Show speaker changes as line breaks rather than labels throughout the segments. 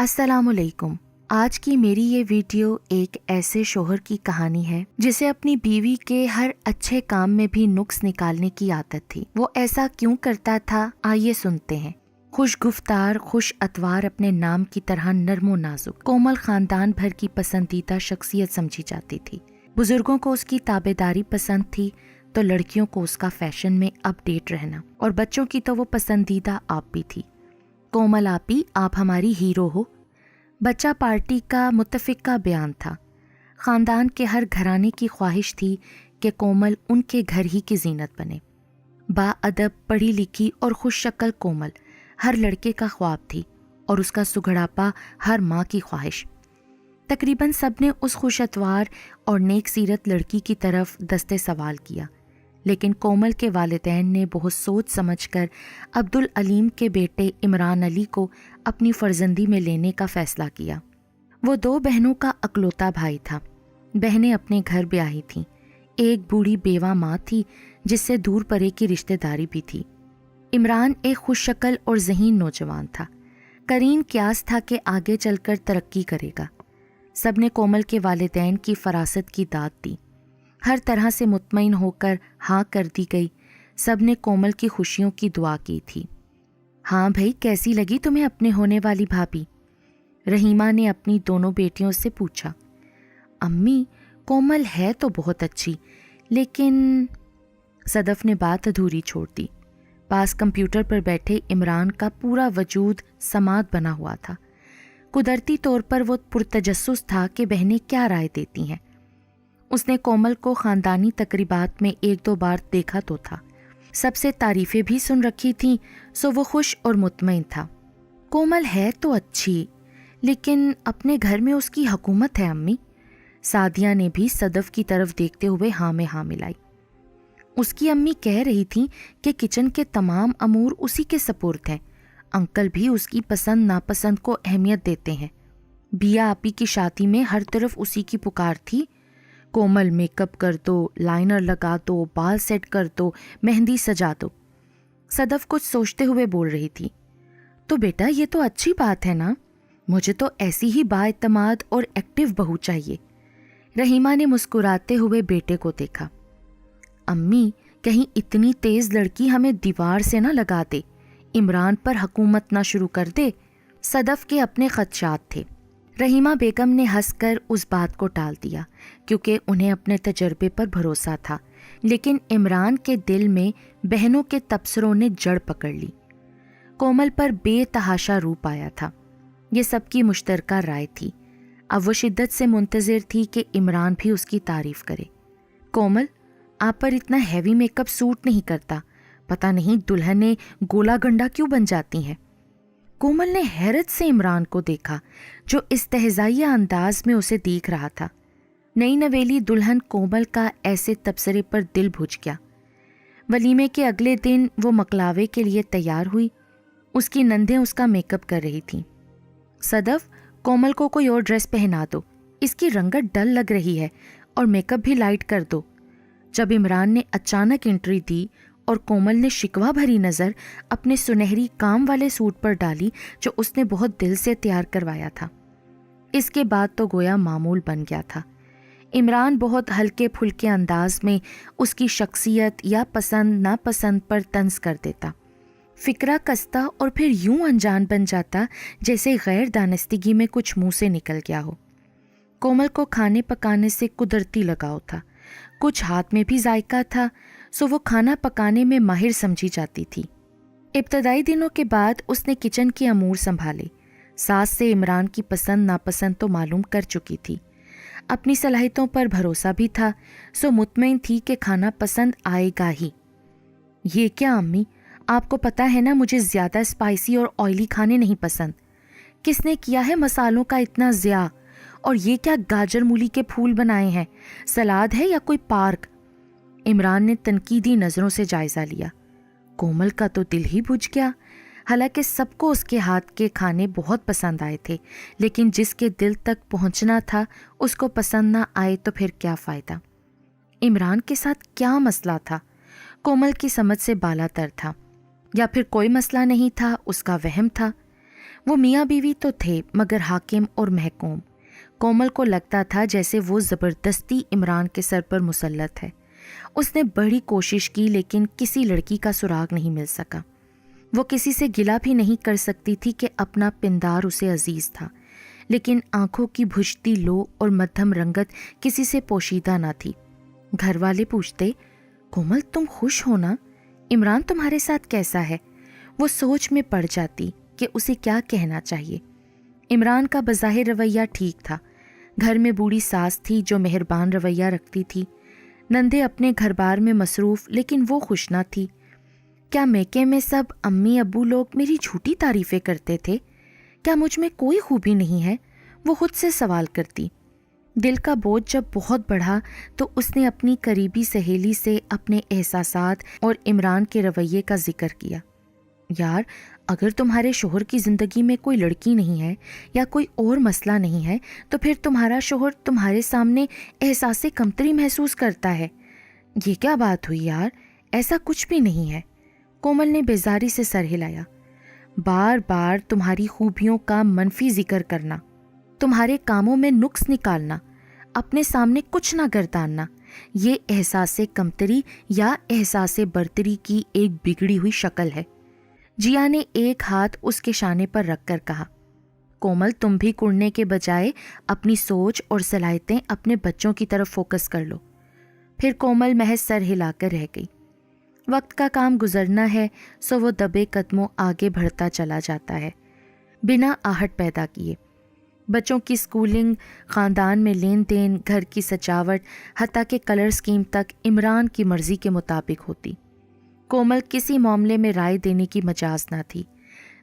السلام علیکم۔ آج کی میری یہ ویڈیو ایک ایسے شوہر کی کہانی ہے جسے اپنی بیوی کے ہر اچھے کام میں بھی نقص نکالنے کی عادت تھی۔ وہ ایسا کیوں کرتا تھا، آئیے سنتے ہیں۔ خوش گفتار، خوش اتوار، اپنے نام کی طرح نرم و نازک، کومل خاندان بھر کی پسندیدہ شخصیت سمجھی جاتی تھی۔ بزرگوں کو اس کی تابعداری پسند تھی تو لڑکیوں کو اس کا فیشن میں اپ ڈیٹ رہنا، اور بچوں کی تو وہ پسندیدہ آپ بھی تھی۔ کومل آپی، آپ ہماری ہیرو ہو، بچہ پارٹی کا متفق کا بیان تھا۔ خاندان کے ہر گھرانے کی خواہش تھی کہ کومل ان کے گھر ہی کی زینت بنے۔ با ادب، پڑھی لکھی اور خوش شکل کومل ہر لڑکے کا خواب تھی، اور اس کا سگھڑاپا ہر ماں کی خواہش۔ تقریباً سب نے اس خوش اتوار اور نیک سیرت لڑکی کی طرف دستے سوال کیا، لیکن کومل کے والدین نے بہت سوچ سمجھ کر عبدالعلیم کے بیٹے عمران علی کو اپنی فرزندی میں لینے کا فیصلہ کیا۔ وہ 2 بہنوں کا اکلوتا بھائی تھا۔ بہنیں اپنے گھر بیاہی تھیں۔ ایک بوڑھی بیوہ ماں تھی جس سے دور پرے کی رشتہ داری بھی تھی۔ عمران ایک خوش شکل اور ذہین نوجوان تھا۔ قرین قیاس تھا کہ آگے چل کر ترقی کرے گا۔ سب نے کومل کے والدین کی فراست کی داد دی۔ ہر طرح سے مطمئن ہو کر ہاں کر دی گئی۔ سب نے کومل کی خوشیوں کی دعا کی تھی۔ ہاں بھائی، کیسی لگی تمہیں اپنے ہونے والی بھابھی؟ رحیمہ نے اپنی دونوں بیٹیوں سے پوچھا۔ امی، کومل ہے تو بہت اچھی، لیکن صدف نے بات ادھوری چھوڑ دی۔ پاس کمپیوٹر پر بیٹھے عمران کا پورا وجود سماعت بنا ہوا تھا۔ قدرتی طور پر وہ پرتجسس تھا کہ بہنیں کیا رائے دیتی ہیں۔ اس نے کومل کو خاندانی تقریبات میں 1-2 بار دیکھا تو تھا، سب سے تعریفیں بھی سن رکھی تھیں، سو وہ خوش اور مطمئن تھا۔ کومل ہے تو اچھی، لیکن اپنے گھر میں اس کی حکومت ہے امی۔ سعدیہ نے بھی صدف کی طرف دیکھتے ہوئے ہاں میں ہاں ملائی۔ اس کی امی کہہ رہی تھیں کہ کچن کے تمام امور اسی کے سپرد ہیں۔ انکل بھی اس کی پسند ناپسند کو اہمیت دیتے ہیں۔ بیا آپی کی شادی میں ہر طرف اسی کی پکار تھی، کومل میک اپ کر دو، لائنر لگا دو، بال سیٹ کر دو، مہندی سجا دو۔ صدف کچھ سوچتے ہوئے بول رہی تھی، تو بیٹا یہ تو اچھی بات ہے نا، مجھے تو ایسی ہی با اعتماد اور ایکٹیو بہو چاہیے۔ رحیمہ نے مسکراتے ہوئے بیٹے کو دیکھا۔ امی، کہیں اتنی تیز لڑکی ہمیں دیوار سے نہ لگا دے، عمران پر حکومت نہ شروع کر دے۔ صدف کے اپنے خدشات تھے۔ رحیمہ بیگم نے ہنس کر اس بات کو ٹال دیا، کیونکہ انہیں اپنے تجربے پر بھروسہ تھا، لیکن عمران کے دل میں بہنوں کے تبصروں نے جڑ پکڑ لی۔ کومل پر بے تحاشا روپ آیا تھا، یہ سب کی مشترکہ رائے تھی۔ اب وہ شدت سے منتظر تھی کہ عمران بھی اس کی تعریف کرے۔ کومل، آپ پر اتنا ہیوی میک اپ سوٹ نہیں کرتا، پتہ نہیں دلہنیں گولا گنڈا کیوں بن جاتی ہیں۔ کومل نے حیرت سے عمران کو دیکھا، جو استہزائیہ انداز میں اسے دیکھ رہا تھا۔ نئی نویلی دلہن کومل کا ایسے تبصرے پر دل بھج گیا۔ ولیمے کے اگلے دن وہ مکلاوے کے لیے تیار ہوئی۔ اس کی نندیں اس کا میک اپ کر رہی تھیں۔ صدف، کومل کو کوئی اور ڈریس پہنا دو، اس کی رنگت ڈل لگ رہی ہے، اور میک اپ بھی لائٹ کر دو۔ جب عمران نے اچانک انٹری دی اور کومل نے شکوہ بھری نظر اپنے سنہری کام والے سوٹ پر ڈالی جو اس نے بہت دل سے تیار کروایا تھا، اس کے بعد تو گویا معمول بن گیا تھا۔ عمران بہت ہلکے پھلکے انداز میں اس کی شخصیت یا پسند ناپسند پر طنز کر دیتا، فکرہ کستا اور پھر یوں انجان بن جاتا جیسے غیر دانستگی میں کچھ منہ سے نکل گیا ہو۔ کومل کو کھانے پکانے سے قدرتی لگاؤ تھا، کچھ ہاتھ میں بھی ذائقہ تھا، سو وہ کھانا پکانے میں ماہر سمجھی جاتی تھی۔ ابتدائی دنوں کے بعد اس نے کچن کے امور سنبھالے۔ ساس سے عمران کی پسند ناپسند تو معلوم کر چکی تھی، اپنی صلاحیتوں پر بھروسہ بھی تھا، سو مطمئن تھی کہ کھانا پسند آئے گا ہی۔ یہ کیا امی، آپ کو پتہ ہے نا مجھے زیادہ اسپائسی اور آئلی کھانے نہیں پسند۔ کس نے کیا ہے مسالوں کا اتنا ضیاع؟ اور یہ کیا گاجر مولی کے پھول بنائے ہیں؟ سلاد ہے یا کوئی پارک؟ عمران نے تنقیدی نظروں سے جائزہ لیا۔ کومل کا تو دل ہی بجھ گیا۔ حالانکہ سب کو اس کے ہاتھ کے کھانے بہت پسند آئے تھے، لیکن جس کے دل تک پہنچنا تھا اس کو پسند نہ آئے تو پھر کیا فائدہ؟ عمران کے ساتھ کیا مسئلہ تھا؟ کومل کی سمجھ سے بالا تر تھا، یا پھر کوئی مسئلہ نہیں تھا، اس کا وہم تھا۔ وہ میاں بیوی تو تھے مگر حاکم اور محکوم۔ کومل کو لگتا تھا جیسے وہ زبردستی عمران کے سر پر مسلط ہے۔ اس نے بڑی کوشش کی لیکن کسی لڑکی کا سراغ نہیں مل سکا۔ وہ کسی سے گلا بھی نہیں کر سکتی تھی کہ اپنا پندار اسے عزیز تھا، لیکن آنکھوں کی بجھتی لو اور مدھم رنگت کسی سے پوشیدہ نہ تھی۔ گھر والے پوچھتے، کومل تم خوش ہو نا؟ عمران تمہارے ساتھ کیسا ہے؟ وہ سوچ میں پڑ جاتی کہ اسے کیا کہنا چاہیے۔ عمران کا بظاہر رویہ ٹھیک تھا۔ گھر میں بوڑھی ساس تھی جو مہربان رویہ رکھتی تھی، نندے اپنے گھر بار میں مصروف لیکن وہ خوش نہ تھی۔ کیا میکے میں سب امی ابو لوگ میری جھوٹی تعریفیں کرتے تھے؟ کیا مجھ میں کوئی خوبی نہیں ہے؟ وہ خود سے سوال کرتی۔ دل کا بوجھ جب بہت بڑھا تو اس نے اپنی قریبی سہیلی سے اپنے احساسات اور عمران کے رویے کا ذکر کیا۔ یار، اگر تمہارے شوہر کی زندگی میں کوئی لڑکی نہیں ہے یا کوئی اور مسئلہ نہیں ہے تو پھر تمہارا شوہر تمہارے سامنے احساس کمتری محسوس کرتا ہے۔ یہ کیا بات ہوئی یار؟ ایسا کچھ بھی نہیں ہے۔ کومل نے بیزاری سے سر ہلایا۔ بار بار تمہاری خوبیوں کا منفی ذکر کرنا، تمہارے کاموں میں نقص نکالنا، اپنے سامنے کچھ نہ گرداننا، یہ احساس کمتری یا احساس برتری کی ایک بگڑی ہوئی شکل ہے۔ جیا نے ایک ہاتھ اس کے شانے پر رکھ کر کہا، کومل تم بھی کڑنے کے بجائے اپنی سوچ اور صلاحیتیں اپنے بچوں کی طرف فوکس کر لو۔ پھر کومل محض سر ہلا کر رہ گئی۔ وقت کا کام گزرنا ہے سو وہ دبے قدموں آگے بڑھتا چلا جاتا ہے بنا آہٹ پیدا کیے۔ بچوں کی سکولنگ، خاندان میں لین دین، گھر کی سجاوٹ، حتیٰ کہ کلر سکیم تک عمران کی مرضی کے مطابق ہوتی۔ کومل کسی معاملے میں رائے دینے کی مجاز نہ تھی۔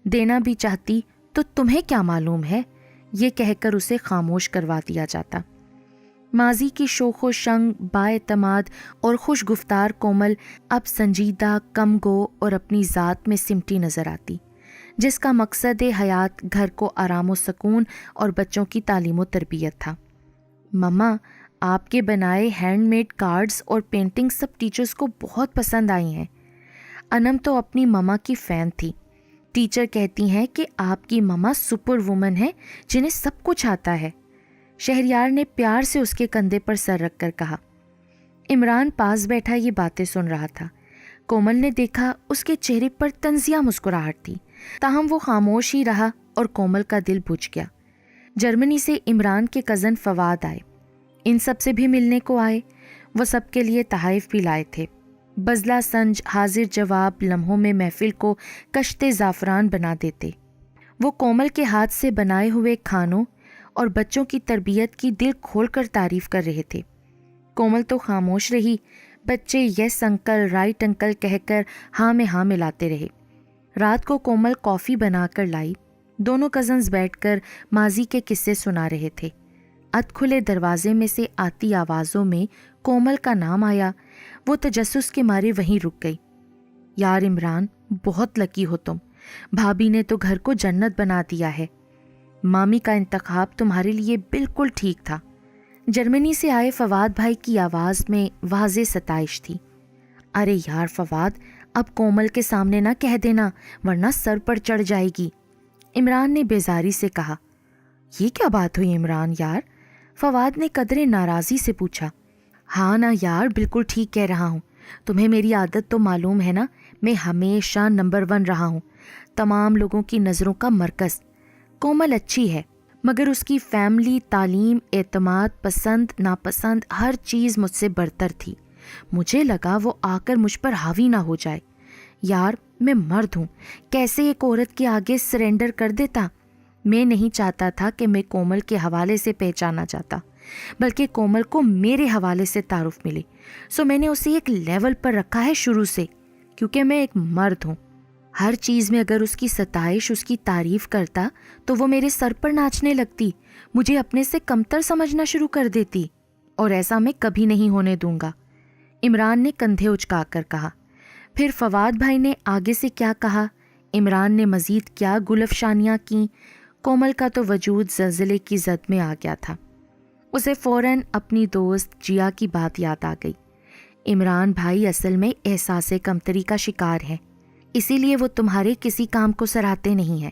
دینا بھی چاہتی تو تمہیں کیا معلوم ہے، یہ کہہ کر اسے خاموش کروا دیا جاتا۔ ماضی کی شوخ و شنگ، بااعتماد اور خوش گفتار کومل اب سنجیدہ، کم گو اور اپنی ذات میں سمٹی نظر آتی، جس کا مقصد حیات گھر کو آرام و سکون اور بچوں کی تعلیم و تربیت تھا۔ مما، آپ کے بنائے ہینڈ میڈ کارڈز اور پینٹنگ سب ٹیچرز کو بہت پسند آئی ہیں۔ انم تو اپنی مما کی فین تھی۔ ٹیچر کہتی ہیں کہ آپ کی مما سپر وومن ہے جنہیں سب کچھ آتا ہے۔ شہریار نے پیار سے اس کے کندھے پر سر رکھ کر کہا۔ عمران پاس بیٹھا یہ باتیں سن رہا تھا۔ کومل نے دیکھا اس کے چہرے پر طنزیہ مسکراہٹ تھی، تاہم وہ خاموش ہی رہا اور کومل کا دل بجھ گیا۔ جرمنی سے عمران کے کزن فواد آئے، ان سب سے بھی ملنے کو آئے۔ وہ سب کے لیے تحائف بھی لائے تھے۔ بزلہ سنج، حاضر جواب لمحوں میں محفل کو کشتے زعفران بنا دیتے۔ وہ کومل کے ہاتھ سے بنائے ہوئے کھانوں اور بچوں کی تربیت کی دل کھول کر تعریف کر رہے تھے۔ کومل تو خاموش رہی۔ بچے یس انکل، رائٹ انکل کہہ کر ہاں میں ہاں ملاتے رہے۔ رات کو کومل کافی بنا کر لائی۔ دونوں کزنز بیٹھ کر ماضی کے قصے سنا رہے تھے۔ ادھ کھلے دروازے میں سے آتی آوازوں میں کومل کا نام آیا۔ وہ تجسس کے مارے وہیں رک گئی۔ یار عمران، بہت لکی ہو تم، بھابھی نے تو گھر کو جنت بنا دیا ہے۔ مامی کا انتخاب تمہارے لیے بالکل ٹھیک تھا۔ جرمنی سے آئے فواد بھائی کی آواز میں واضح ستائش تھی۔ ارے یار فواد، اب کومل کے سامنے نہ کہہ دینا ورنہ سر پر چڑھ جائے گی، عمران نے بیزاری سے کہا۔ یہ کیا بات ہوئی عمران یار؟ فواد نے قدرے ناراضی سے پوچھا۔ ہاں نا یار، بالکل ٹھیک کہہ رہا ہوں۔ تمہیں میری عادت تو معلوم ہے نا، میں ہمیشہ نمبر 1 رہا ہوں، تمام لوگوں کی نظروں کا مرکز۔ کومل اچھی ہے مگر اس کی فیملی، تعلیم، اعتماد، پسند ناپسند ہر چیز مجھ سے برتر تھی۔ مجھے لگا وہ آ کر مجھ پر حاوی نہ ہو جائے۔ یار میں مرد ہوں، کیسے ایک عورت کے آگے سرنڈر کر دیتا؟ میں نہیں چاہتا تھا کہ میں کومل کے حوالے سے پہچانا جاتا، بلکہ کومل کو میرے حوالے سے تعارف ملے۔ سو میں نے اسے ایک لیول پر رکھا ہے شروع سے، کیونکہ میں ایک مرد ہوں۔ ہر چیز میں اگر اس کی ستائش، اس کی تعریف کرتا تو وہ میرے سر پر ناچنے لگتی، مجھے اپنے سے کمتر سمجھنا شروع کر دیتی، اور ایسا میں کبھی نہیں ہونے دوں گا، عمران نے کندھے اچکا کر کہا۔ پھر فواد بھائی نے آگے سے کیا کہا، عمران نے مزید کیا گل افشانیاں کیں، کومل کا تو وجود زلزلے کی زد میں آ گیا تھا۔ اسے فوراً اپنی دوست جیا کی بات یاد آ گئی۔ عمران بھائی اصل میں احساس کمتری کا شکار ہے، اسی لیے وہ تمہارے کسی کام کو سراہتے نہیں ہیں۔